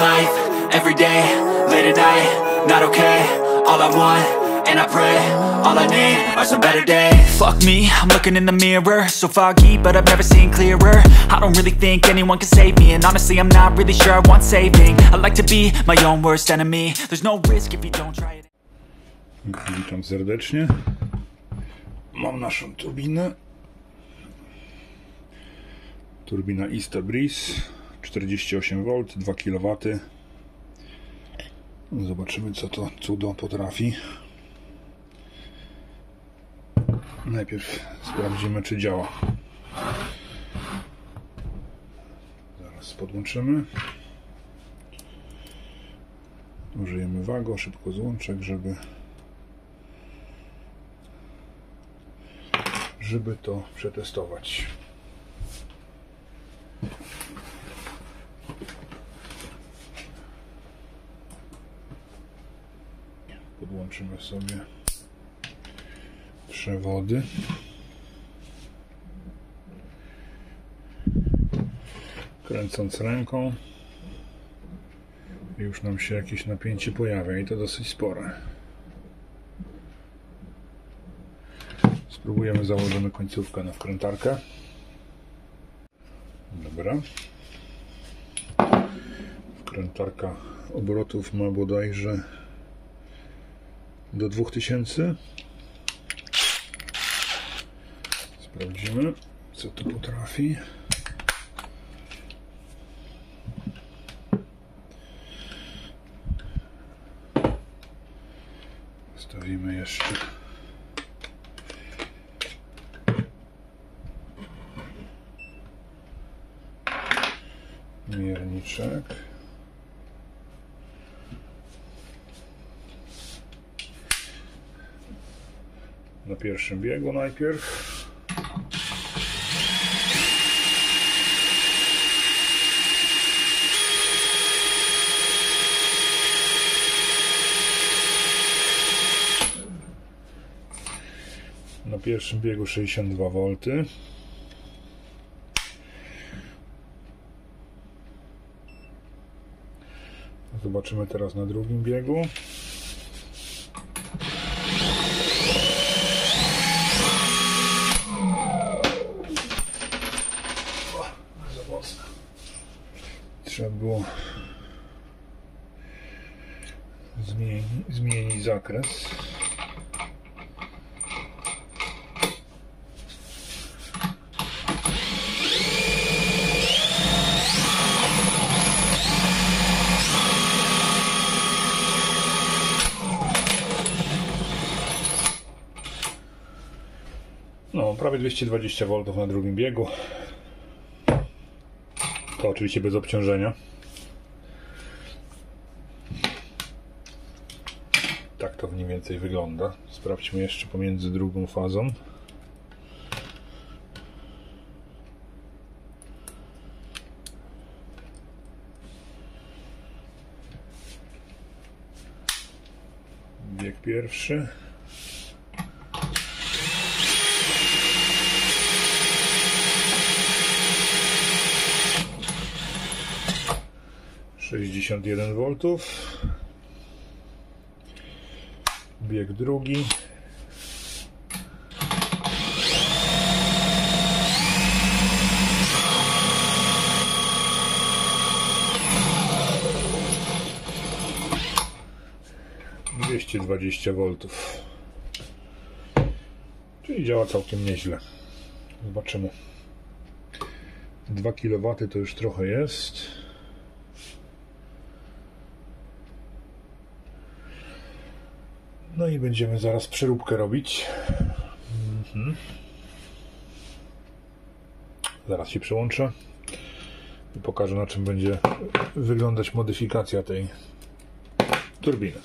life, every day, late at night, not okay. All I want, and I pray, all I need are some better days. Fuck me, I'm looking in the mirror, so foggy, but I've never seen clearer. I don't really think anyone can save me, and honestly I'm not really sure I want saving. I like to be my own worst enemy. There's no risk if you don't try it. Witam serdecznie. Mam naszą turbinę. Turbina Ista Breeze 48V, 2 kW. Zobaczymy, co to cudo potrafi. Najpierw sprawdzimy, czy działa. Zaraz podłączymy. Użyjemy wago, szybko złączek, żeby to przetestować. Podłączymy sobie przewody. Kręcąc ręką już nam się jakieś napięcie pojawia i to dosyć spore. Spróbujemy, założymy końcówkę na wkrętarkę. Dobra. Wkrętarka obrotów ma bodajże do 2000. Sprawdzimy, co to potrafi. Stawimy jeszcze mierniczek. Na pierwszym biegu najpierw. Na pierwszym biegu 62V. Zobaczymy teraz na drugim biegu. Za mocno. Trzeba było zmienić zakres. No, prawie 220V na drugim biegu. To oczywiście bez obciążenia. Tak to mniej więcej wygląda. Sprawdźmy jeszcze pomiędzy drugą fazą. Bieg pierwszy. V. Bieg drugi. V. Czyli działa całkiem nieźle. Zobaczymy. 2 kW to już trochę jest. No i będziemy zaraz przeróbkę robić. Zaraz się przełączę i pokażę, na czym będzie wyglądać modyfikacja tej turbiny.